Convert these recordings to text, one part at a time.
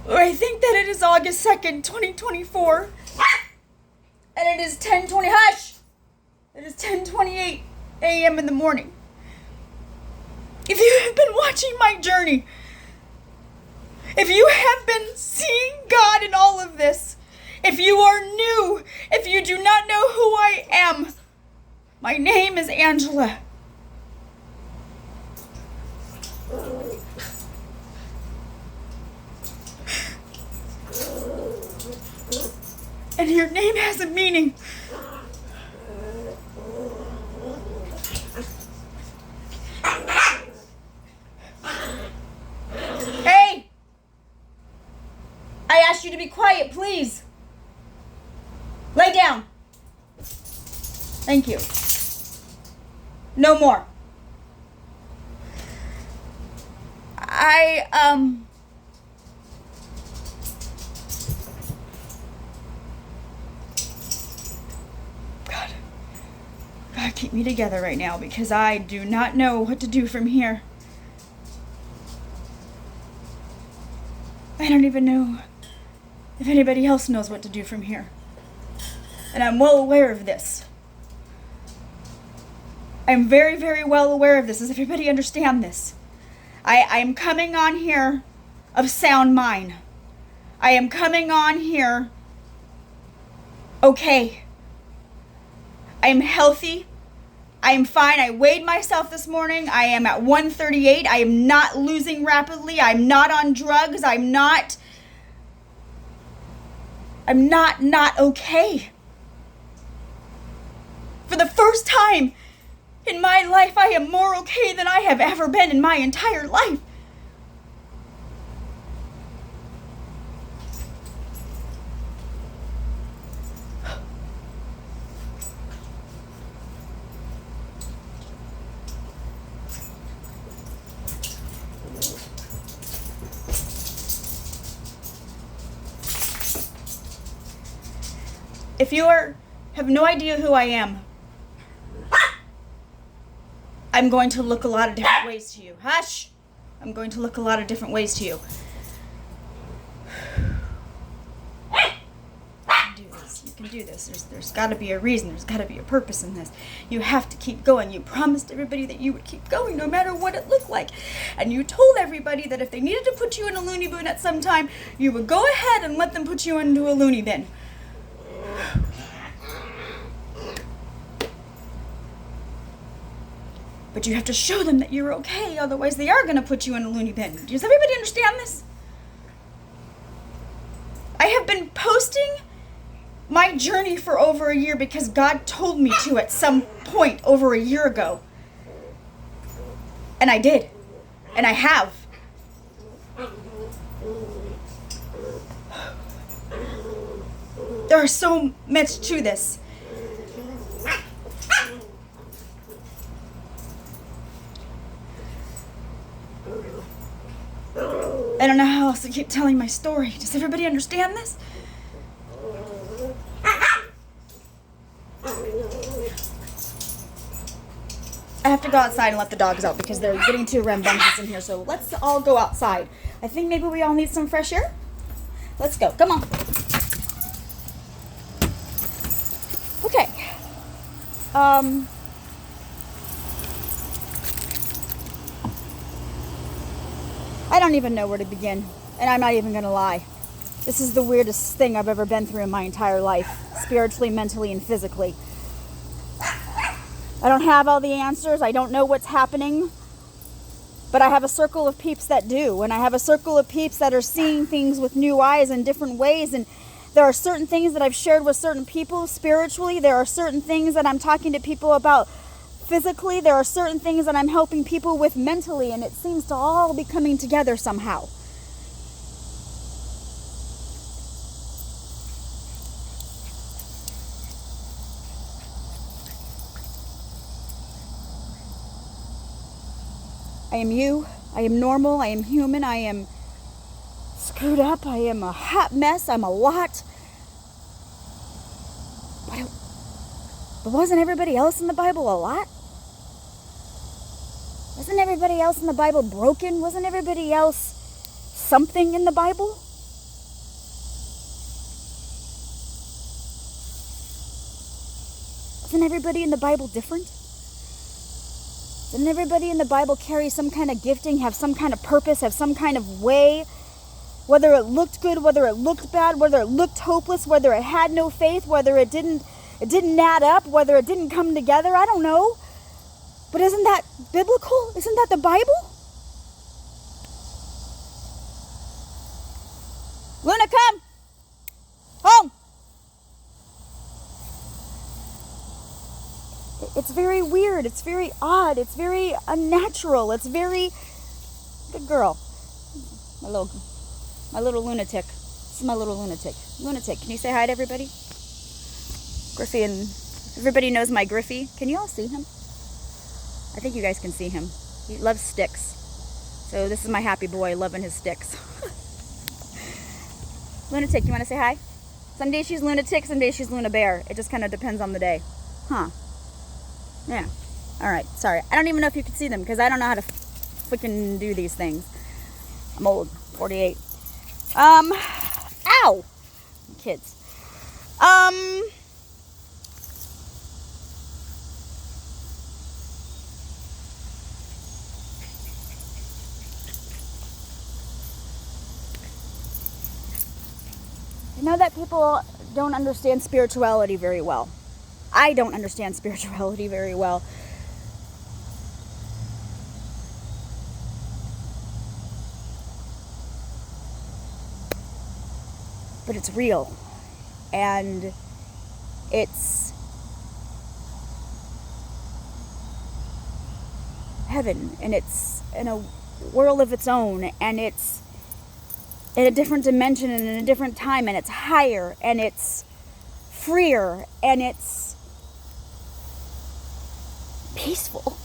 I think that it is August 2nd, 2024. And it is 10:20. Hush! It is 10:28 a.m. in the morning. If you have been watching my journey, if you have been seeing God in all of this, if you are new, if you do not know who I am, my name is Angela. And your name has a meaning. Hey! I asked you to be quiet, please. Lay down. Thank you. No more. God, keep me together right now because I do not know what to do from here. I don't even know if anybody else knows what to do from here. And I'm well aware of this. I'm very, very well aware of this. Does everybody understand this? I'm coming on here of sound mind. I am coming on here okay. I am healthy. I am fine. I weighed myself this morning. I am at 138. I am not losing rapidly. I'm not on drugs. I'm not okay. For the first time in my life, I am more okay than I have ever been in my entire life. If you have no idea who I am, I'm going to look a lot of different ways to you. Hush! I'm going to look a lot of different ways to you. You can do this. There's got to be a reason. There's got to be a purpose in this. You have to keep going. You promised everybody that you would keep going no matter what it looked like. And you told everybody that if they needed to put you in a loony bin at some time, you would go ahead and let them put you into a loony bin. But you have to show them that you're okay, otherwise they are going to put you in a loony bin. Does everybody understand this? I have been posting my journey for over a year because God told me to at some point over a year ago. And I did. And I have. There is so much to this. I don't know how else to keep telling my story. Does everybody understand this? I have to go outside and let the dogs out because they're getting too rambunctious in here. So let's all go outside. I think maybe we all need some fresh air. Let's go. Come on. Okay. I don't even know where to begin, and I'm not even going to lie. This is the weirdest thing I've ever been through in my entire life, spiritually, mentally, and physically. I don't have all the answers. I don't know what's happening, but I have a circle of peeps that do, and I have a circle of peeps that are seeing things with new eyes in different ways, and there are certain things that I've shared with certain people spiritually. There are certain things that I'm talking to people about physically. There are certain things that I'm helping people with mentally, and it seems to all be coming together somehow. I am you. I am normal. I am human. I am screwed up. I am a hot mess. I'm a lot. But wasn't everybody else in the Bible a lot? Wasn't everybody else in the Bible broken? Wasn't everybody else something in the Bible? Isn't everybody in the Bible different? Doesn't everybody in the Bible carry some kind of gifting, have some kind of purpose, have some kind of way? Whether it looked good, whether it looked bad, whether it looked hopeless, whether it had no faith, whether it didn't add up, whether it didn't come together, I don't know. But isn't that biblical? Isn't that the Bible? Luna, come! Home! It's very weird. It's very odd. It's very unnatural. It's very... Good girl. My little lunatic. This is my little lunatic. Lunatic, can you say hi to everybody? Griffey, and everybody knows my Griffey. Can you all see him? I think you guys can see him. He loves sticks. So this is my happy boy loving his sticks. Lunatic, you want to say hi? Some days she's lunatic, some days she's Luna Bear. It just kind of depends on the day. Huh. Yeah. Alright, sorry. I don't even know if you can see them because I don't know how to freaking do these things. I'm old. 48. Ow! Kids. I know that people don't understand spirituality very well. I don't understand spirituality very well. But it's real. And it's heaven. And it's in a world of its own. And it's in a different dimension and in a different time. And it's higher. And it's freer. And it's peaceful.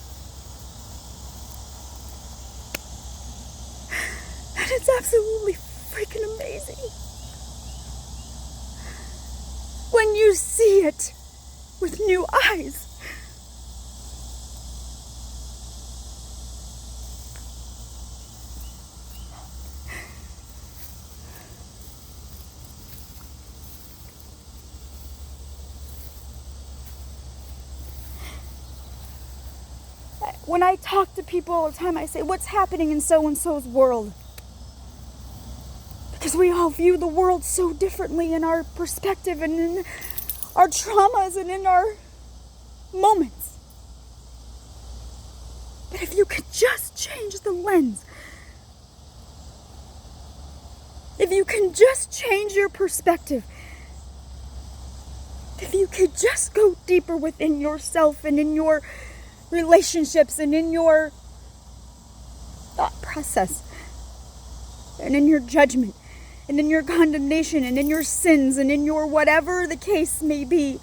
And it's absolutely freaking amazing. When you see it with new eyes. When I talk to people all the time, I say, what's happening in so-and-so's world? Because we all view the world so differently in our perspective and in our traumas and in our moments. But if you could just change the lens, if you can just change your perspective, if you could just go deeper within yourself and in your relationships and in your thought process and in your judgment and in your condemnation and in your sins and in your whatever the case may be,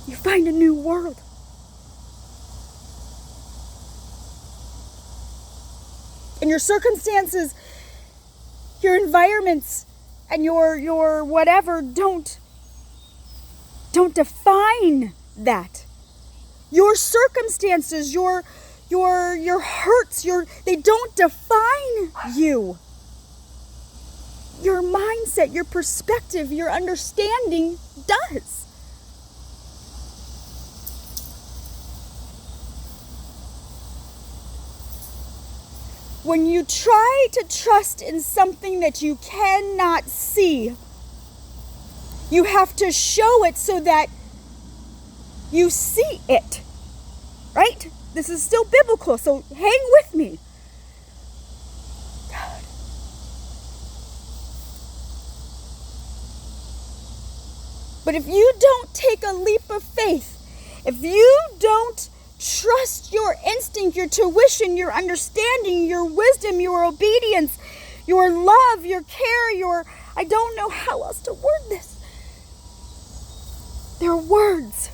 you find a new world. And your circumstances, your environments, and your whatever don't define that. Your circumstances, your hurts, they don't define you. Your mindset, your perspective, your understanding does. When you try to trust in something that you cannot see, you have to show it so that you see it. Right? This is still biblical, so hang with me. God. But if you don't take a leap of faith, if you don't trust your instinct, your tuition, your understanding, your wisdom, your obedience, your love, your care, I don't know how else to word this. They're words.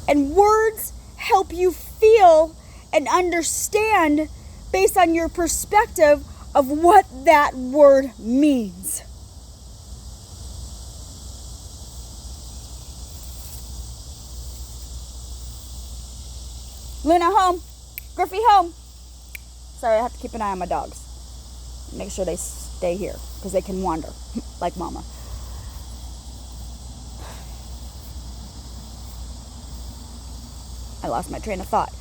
And words help you feel and understand based on your perspective of what that word means. Luna, home. Griffey, home. Sorry, I have to keep an eye on my dogs. Make sure they stay here because they can wander like mama. I lost my train of thought.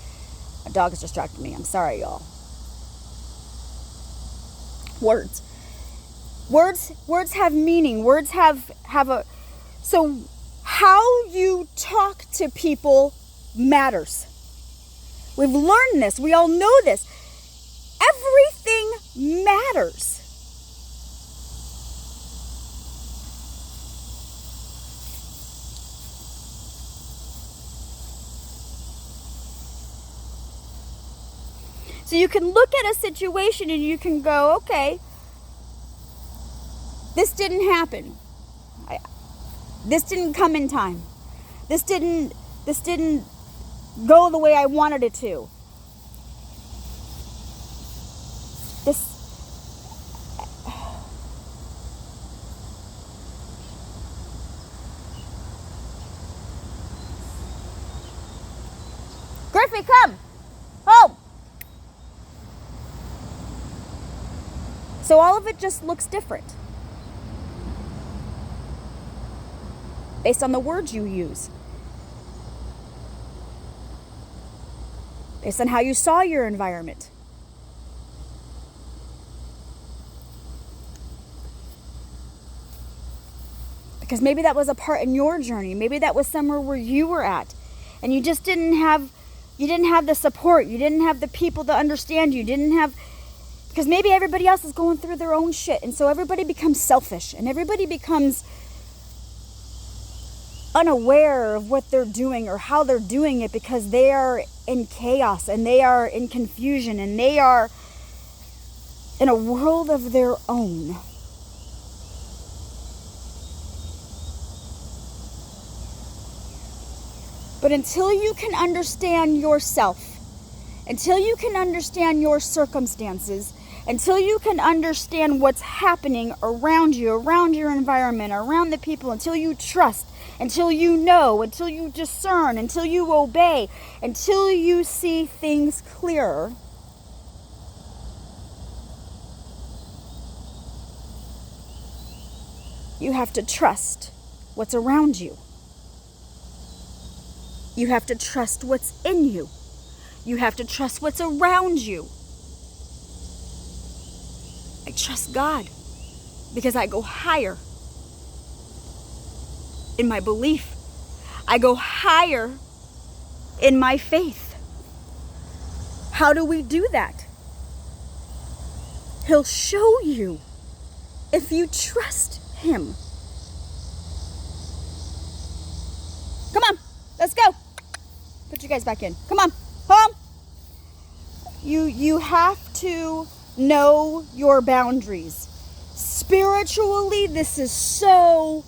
My dog has distracted me. I'm sorry, y'all. Words. Words have meaning. Words have a... So how you talk to people matters. We've learned this. We all know this. Everything matters. So you can look at a situation and you can go, okay, this didn't happen. This didn't come in time. This didn't go the way I wanted it to. Griffey, come home. So all of it just looks different based on the words you use, based on how you saw your environment. Because maybe that was a part in your journey. Maybe that was somewhere where you were at and you just didn't have the support. You didn't have the people to understand you. Because maybe everybody else is going through their own shit. And so everybody becomes selfish and everybody becomes unaware of what they're doing or how they're doing it because they are in chaos and they are in confusion and they are in a world of their own. But until you can understand yourself, until you can understand your circumstances, until you can understand what's happening around you, around your environment, around the people, until you trust, until you know, until you discern, until you obey, until you see things clearer, you have to trust what's around you. You have to trust what's in you. You have to trust what's around you. I trust God because I go higher in my belief. I go higher in my faith. How do we do that? He'll show you if you trust Him. Come on, let's go. Put you guys back in. Come on, home. You have to know your boundaries. Spiritually, this is so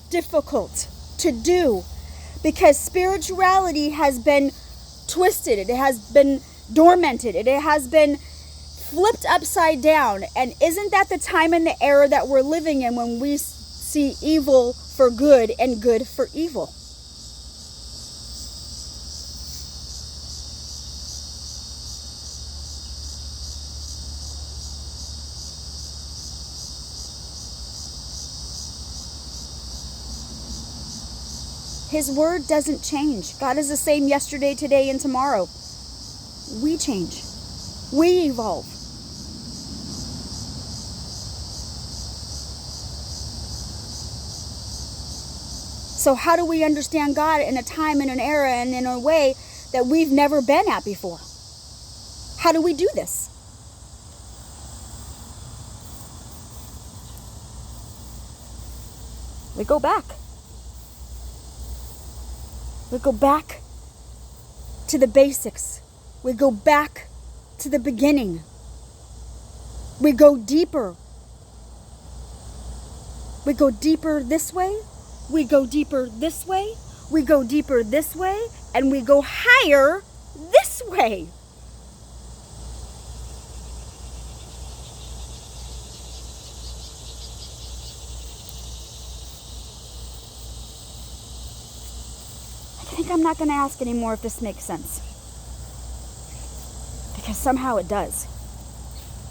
difficult to do because spirituality has been twisted. It has been dormanted. It has been flipped upside down. And isn't that the time and the era that we're living in when we see evil for good and good for evil? His word doesn't change. God is the same yesterday, today, and tomorrow. We change. We evolve. So how do we understand God in a time, in an era, and in a way that we've never been at before? How do we do this? We go back. We go back to the basics. We go back to the beginning. We go deeper. We go deeper this way. We go deeper this way. We go deeper this way. And we go higher this way. I think I'm not going to ask anymore if this makes sense. Because somehow it does.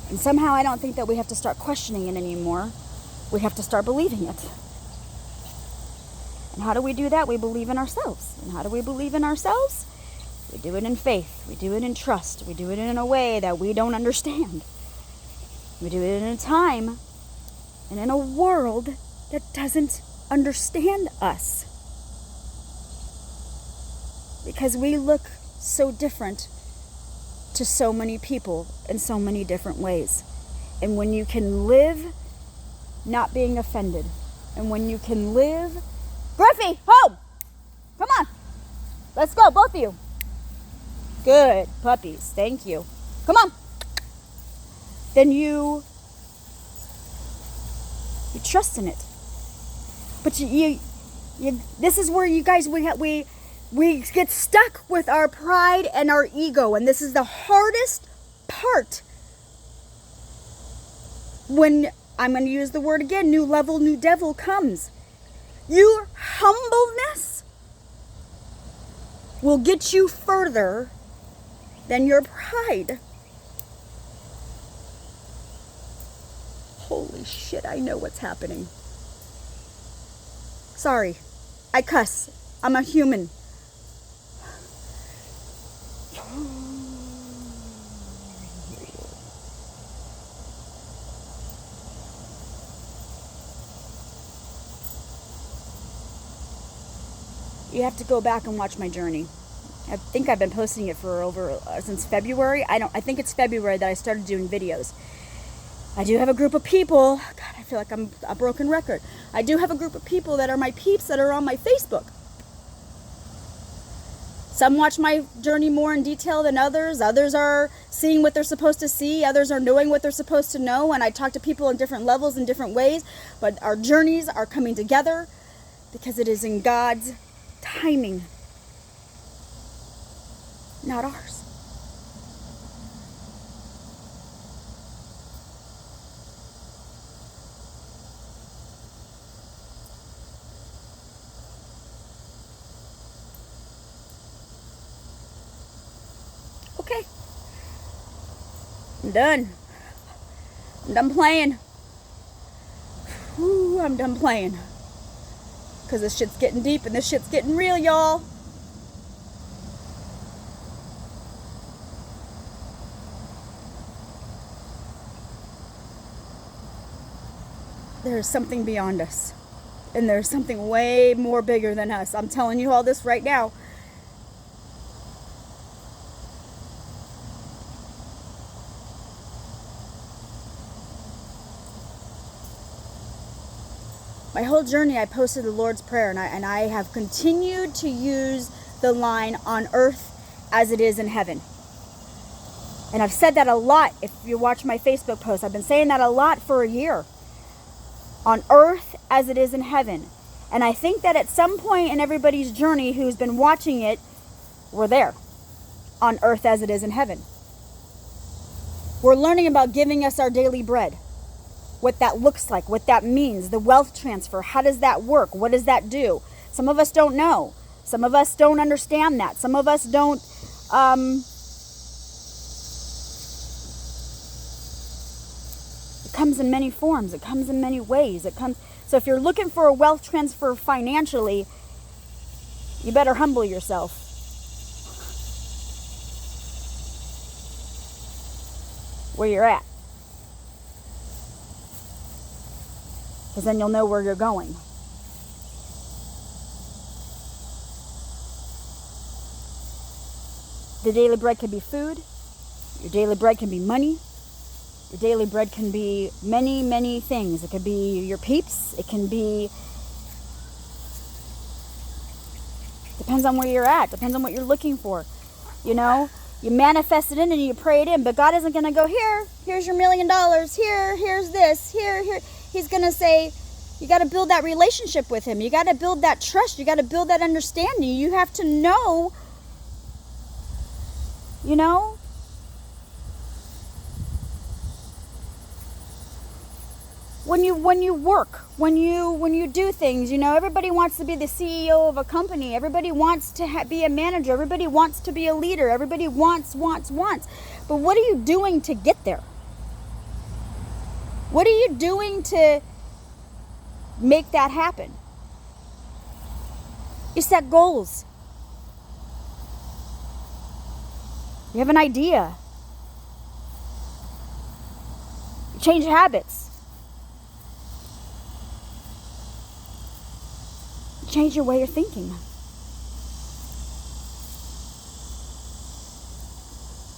And somehow I don't think that we have to start questioning it anymore. We have to start believing it. And how do we do that? We believe in ourselves. And how do we believe in ourselves? We do it in faith. We do it in trust. We do it in a way that we don't understand. We do it in a time and in a world that doesn't understand us. Because we look so different to so many people in so many different ways. And when you can live not being offended, and when you can live, Griffey, home! Come on, let's go, both of you. Good puppies, thank you. Come on. Then you trust in it. But you this is where you guys we get stuck with our pride and our ego, and this is the hardest part. When I'm going to use the word again, new level, new devil comes. Your humbleness will get you further than your pride. Holy shit, I know what's happening. Sorry, I cuss. I'm a human. You have to go back and watch my journey. I think I've been posting it for since February. I think it's February that I started doing videos. I do have a group of people. God, I feel like I'm a broken record. I do have a group of people that are my peeps that are on my Facebook. Some watch my journey more in detail than others. Others are seeing what they're supposed to see. Others are knowing what they're supposed to know. And I talk to people in different levels in different ways. But our journeys are coming together because it is in God's timing, not ours. Okay. I'm done. I'm done playing. Whew, I'm done playing. Because this shit's getting deep and this shit's getting real, y'all. There's something beyond us. And there's something way more bigger than us. I'm telling you all this right now. My whole journey, I posted the Lord's Prayer, and I have continued to use the line, on earth as it is in heaven. And I've said that a lot. If you watch my Facebook post, I've been saying that a lot for a year. On earth as it is in heaven. And I think that at some point in everybody's journey who's been watching it, we're there. On earth as it is in heaven. We're learning about giving us our daily bread. What that looks like, what that means, the wealth transfer, how does that work, what does that do? Some of us don't know. Some of us don't understand that. Some of us don't it comes in many forms. It comes in many ways. So if you're looking for a wealth transfer financially, you better humble yourself. Where you're at. Because then you'll know where you're going. The daily bread can be food. Your daily bread can be money. Your daily bread can be many, many things. It could be your peeps. It can be... Depends on where you're at. Depends on what you're looking for. You know? You manifest it in and you pray it in. But God isn't going to go, here's your $1 million. Here's this. Here. He's going to say, you got to build that relationship with him. You got to build that trust. You got to build that understanding. You have to know, you know, when you work, when you do things, you know, everybody wants to be the CEO of a company. Everybody wants to be a manager. Everybody wants to be a leader. Everybody wants. But what are you doing to get there? What are you doing to make that happen? You set goals. You have an idea. You change habits. You change your way of thinking.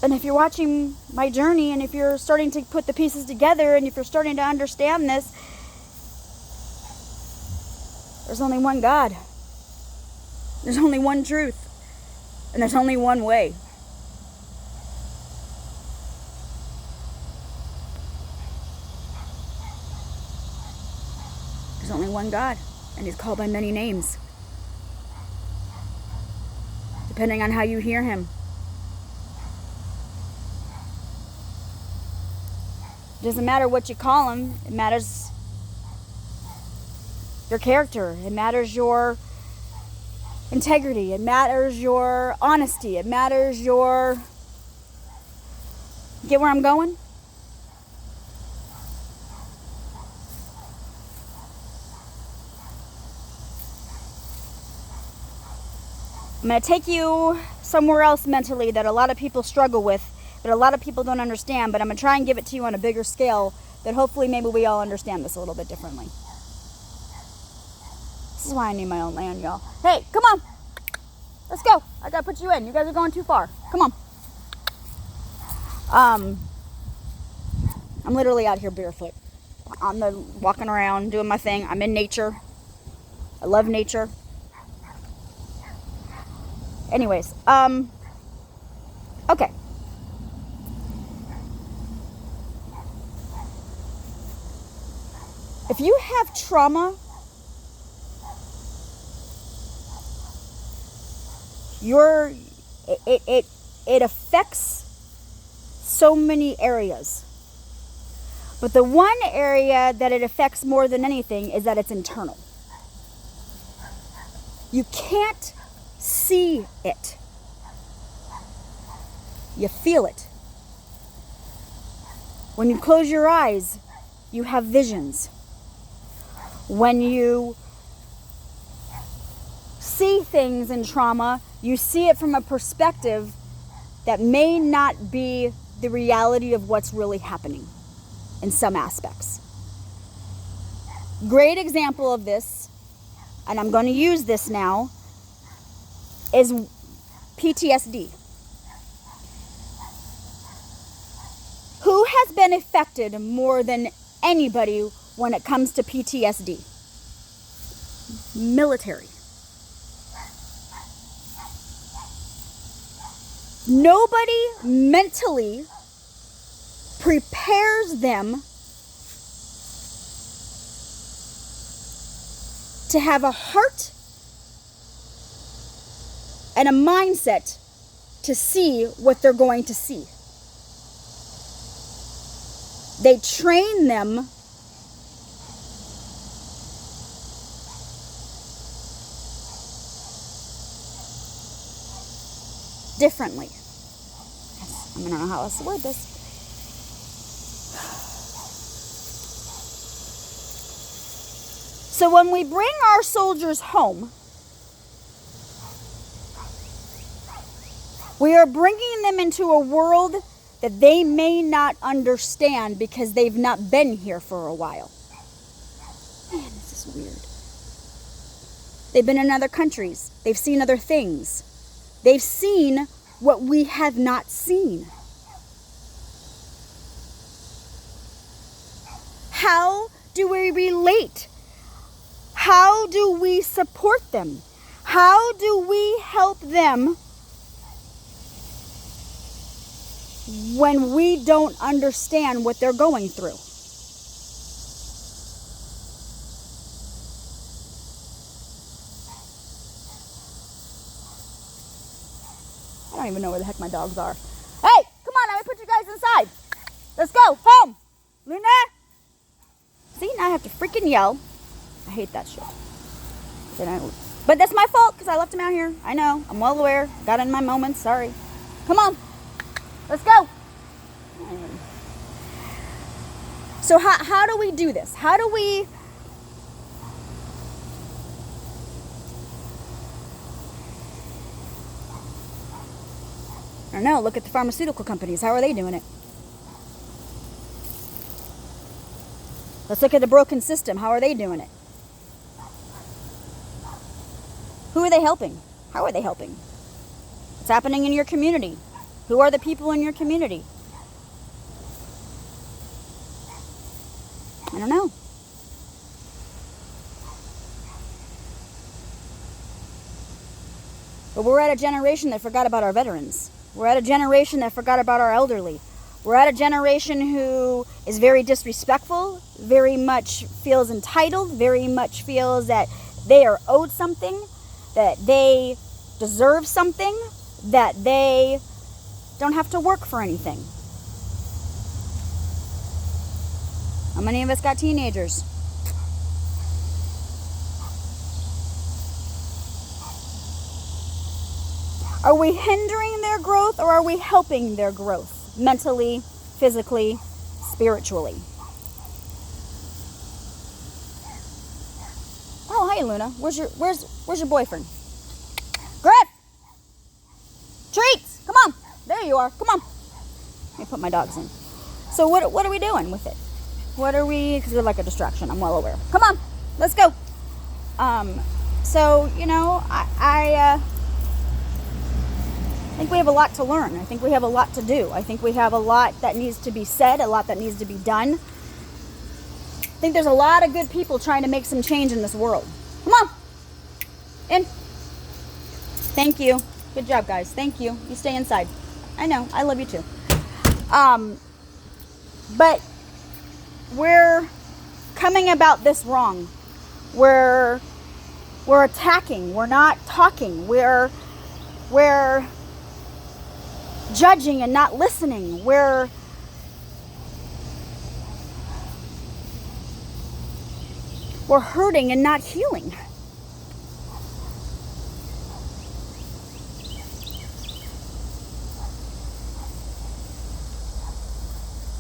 And if you're watching my journey, and if you're starting to put the pieces together, and if you're starting to understand this, there's only one God. There's only one truth. And there's only one way. There's only one God, and He's called by many names, depending on how you hear Him. It doesn't matter what you call Him. It matters your character. It matters your integrity. It matters your honesty. It matters your... Get where I'm going? I'm going to take you somewhere else mentally that a lot of people struggle with, that a lot of people don't understand, but I'm going to try and give it to you on a bigger scale that hopefully maybe we all understand this a little bit differently. This is why I need my own land, y'all. Hey, come on. Let's go. I got to put you in. You guys are going too far. Come on. I'm literally out here barefoot. Walking around, doing my thing. I'm in nature. I love nature. Anyways, okay. If you have trauma, it affects so many areas. But the one area that it affects more than anything is that it's internal. You can't see it. You feel it. When you close your eyes, you have visions. When you see things in trauma, you see it from a perspective that may not be the reality of what's really happening in some aspects. Great example of this, and I'm going to use this now, is PTSD. Who has been affected more than anybody when it comes to PTSD? Military. Nobody mentally prepares them to have a heart and a mindset to see what they're going to see. They train them differently. I don't know how else to word this. So when we bring our soldiers home, we are bringing them into a world that they may not understand because they've not been here for a while. Man, this is weird. They've been in other countries. They've seen other things. They've seen what we have not seen. How do we relate? How do we support them? How do we help them when we don't understand what they're going through? I don't even know where the heck my dogs are. Hey, come on, let me put you guys inside. Let's go, home. Luna. See, now I have to freaking yell. I hate that shit. But that's my fault because I left him out here. I know. I'm well aware. Got in my moments. Sorry. Come on. Let's go. So how do we do this? How do we... don't know. Look at the pharmaceutical companies. How are they doing it? Let's look at the broken system. How are they doing it? Who are they helping? How are they helping? What's happening in your community? Who are the people in your community? I don't know. But we're at a generation that forgot about our veterans. We're at a generation that forgot about our elderly. We're at a generation who is very disrespectful, very much feels entitled, very much feels that they are owed something, that they deserve something, that they don't have to work for anything. How many of us got teenagers? Are we hindering their growth, or are we helping their growth? Mentally, physically, spiritually. Oh, hi Luna. Where's your boyfriend? Griff! Treats! Come on! There you are. Come on. Let me put my dogs in. So what are we doing with it? What are we, because we're like a distraction, I'm well aware. Come on, let's go. So, you know, I think we have a lot to learn. I think we have a lot to do. I think we have a lot that needs to be said, a lot that needs to be done. I think there's a lot of good people trying to make some change in this world. Come on. In. Thank you. Good job, guys. Thank you. You stay inside. I know. I love you too. But we're coming about this wrong. We're attacking. We're not talking. We're judging and not listening. We're hurting and not healing.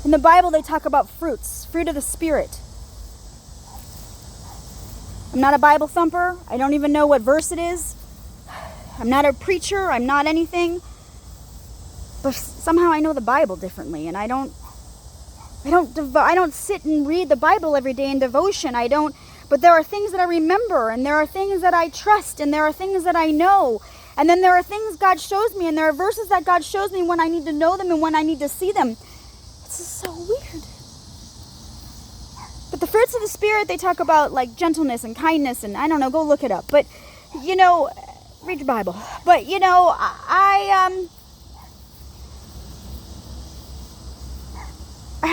In the Bible, they talk about fruits, fruit of the Spirit. I'm not a Bible thumper. I don't even know what verse it is. I'm not a preacher. I'm not anything. But somehow I know the Bible differently, and I don't sit and read the Bible every day in devotion. But there are things that I remember, and there are things that I trust, and there are things that I know. And then there are things God shows me, and there are verses that God shows me when I need to know them and when I need to see them. This is so weird. But the fruits of the Spirit, they talk about like gentleness and kindness, and I don't know, go look it up. But, you know, read your Bible. But, you know, I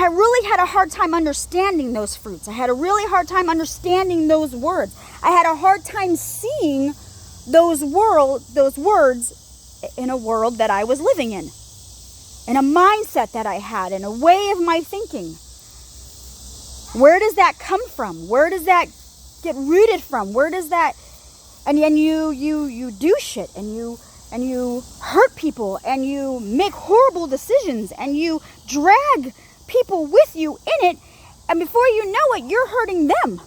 really had a hard time understanding those fruits. I had a really hard time understanding those words. I had a hard time seeing those words in a world that I was living in a mindset that I had, in a way of my thinking. Where does that come from? Where does that get rooted from? Where does that, and you do shit, and you hurt people, and you make horrible decisions, and you drag people with you in it, and before you know it, you're hurting them.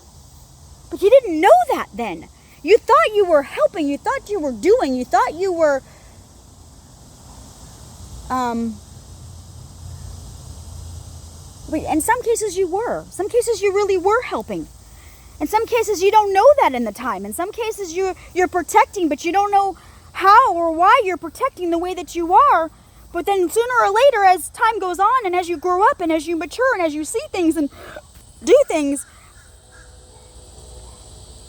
But you didn't know that then. You thought you were helping, you thought you were doing, you thought you were in some cases you were. Some cases you really were helping. In some cases you don't know that in the time. In some cases you're protecting, but you don't know how or why you're protecting the way that you are. But then sooner or later, as time goes on and as you grow up and as you mature and as you see things and do things,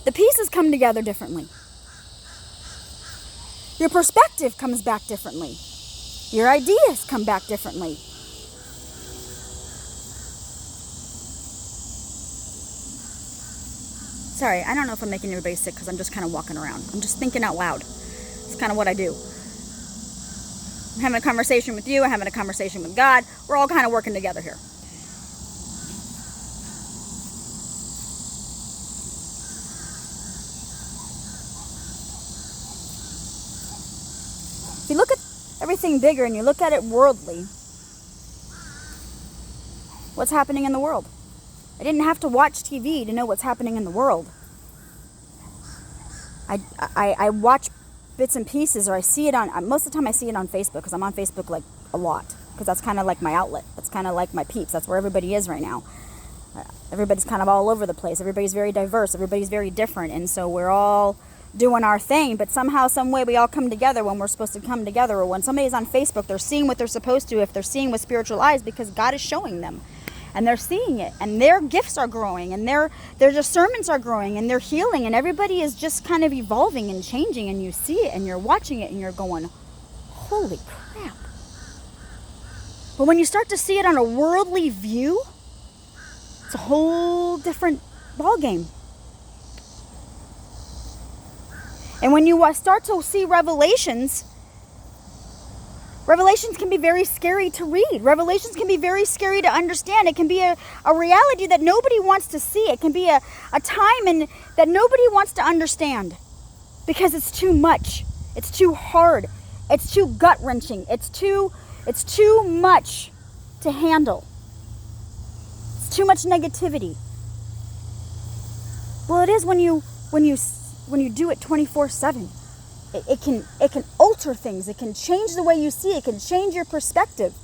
the pieces come together differently. Your perspective comes back differently. Your ideas come back differently. Sorry, I don't know if I'm making everybody sick because I'm just kind of walking around. I'm just thinking out loud. It's kind of what I do. I'm having a conversation with you. I'm having a conversation with God. We're all kind of working together here. If you look at everything bigger and you look at it worldly, what's happening in the world? I didn't have to watch TV to know what's happening in the world. I watch bits and pieces, or I see it on, most of the time I see it on Facebook, because I'm on Facebook like a lot, because that's kind of like my outlet. That's kind of like my peeps. That's where everybody is right now. Everybody's kind of all over the place. Everybody's very diverse. Everybody's very different. And so we're all doing our thing, but somehow, some way we all come together when we're supposed to come together. Or when somebody's on Facebook, they're seeing what they're supposed to, if they're seeing with spiritual eyes, because God is showing them. And they're seeing it, and their gifts are growing, and their discernments are growing, and they're healing, and everybody is just kind of evolving and changing, and you see it, and you're watching it, and you're going, holy crap. But when you start to see it on a worldly view, it's a whole different ballgame. And when you start to see Revelations can be very scary to read. Revelations can be very scary to understand. It can be a reality that nobody wants to see. It can be a time that nobody wants to understand, because it's too much. It's too hard. It's too gut-wrenching. It's too much to handle. It's too much negativity. Well, it is when you do it 24/7. It can alter things. It can change the way you see it. It can change your perspective.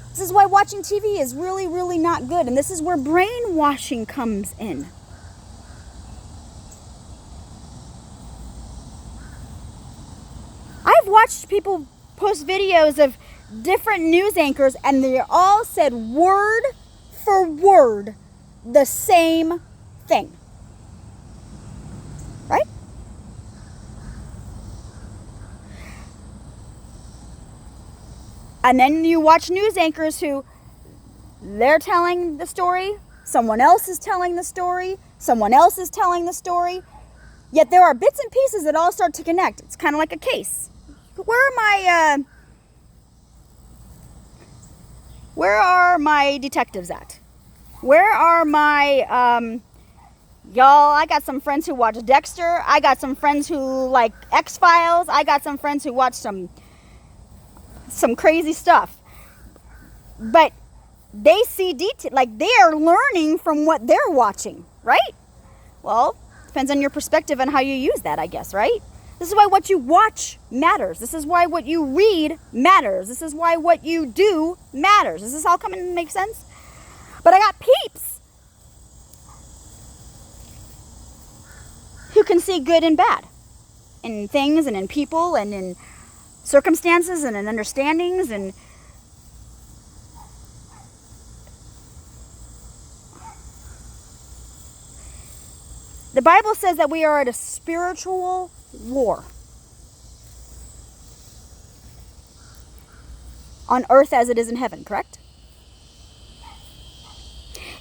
This is why watching TV is really, really not good. And this is where brainwashing comes in. I've watched people post videos of different news anchors, and they all said word for word the same thing. Right? And then you watch news anchors who, they're telling the story, someone else is telling the story, someone else is telling the story, yet there are bits and pieces that all start to connect. It's kind of like a case. Where are my detectives at? Where are my, y'all, I got some friends who watch Dexter. I got some friends who like X-Files. I got some friends who watch some crazy stuff, but they see detail, like they are learning from what they're watching, right? Well, depends on your perspective and how you use that, I guess, right? This is why what you watch matters. This is why what you read matters. This is why what you do matters. Does this all come and make sense? But I got peeps who can see good and bad in things and in people and in circumstances and in understandings. And the Bible says that we are at a spiritual war on earth as it is in heaven, correct?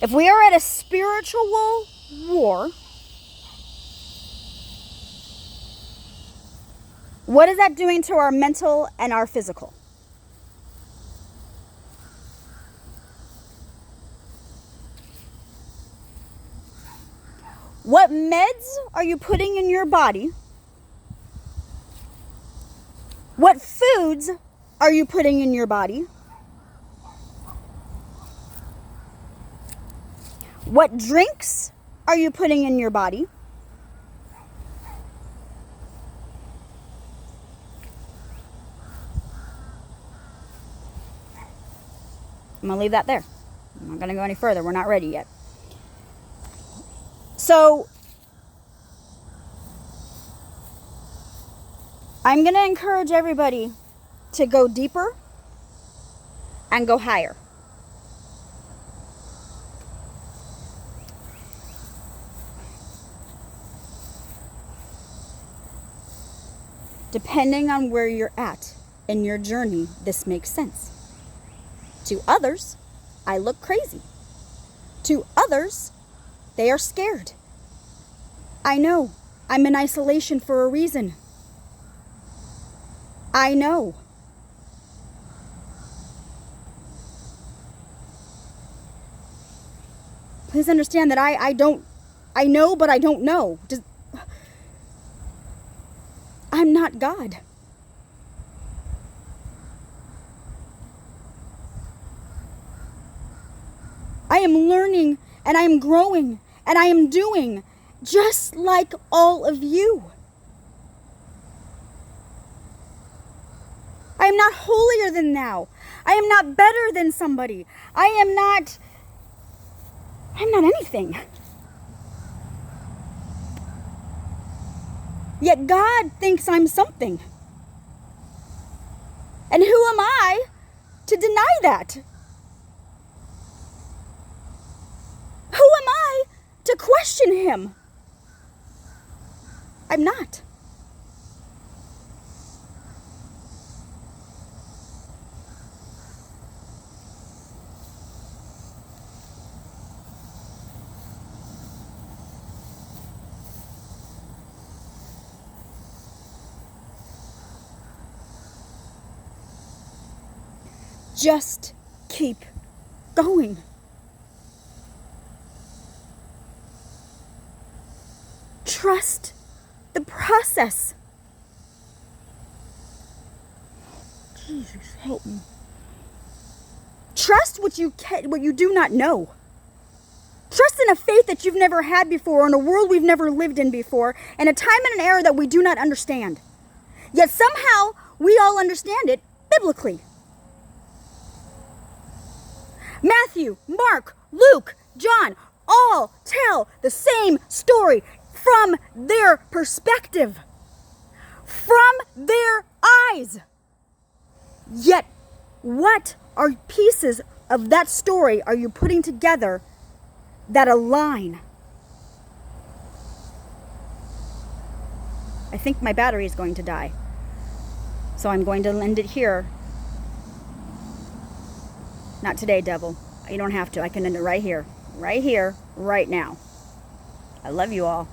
If we are at a spiritual war, what is that doing to our mental and our physical? What meds are you putting in your body? What foods are you putting in your body? What drinks are you putting in your body? I'm going to leave that there. I'm not going to go any further. We're not ready yet. So, I'm going to encourage everybody to go deeper and go higher. Depending on where you're at in your journey, this makes sense. To others, I look crazy. To others, they are scared. I know. I'm in isolation for a reason. I know. Please understand that I know, but I don't know. I'm not God. I am learning and I am growing and I am doing just like all of you. I am not holier than thou. I am not better than somebody. I'm not anything. Yet God thinks I'm something. And who am I to deny that? Who am I to question him? I'm not. Just keep going. Trust the process. Jesus, help me. Trust what you do not know. Trust in a faith that you've never had before, in a world we've never lived in before, in a time and an era that we do not understand. Yet somehow we all understand it biblically. Matthew, Mark, Luke, John all tell the same story from their perspective, from their eyes. Yet, what are pieces of that story are you putting together that align? I think my battery is going to die, so I'm going to end it here. Not today, devil. You don't have to. I can end it right here, right now. I love you all.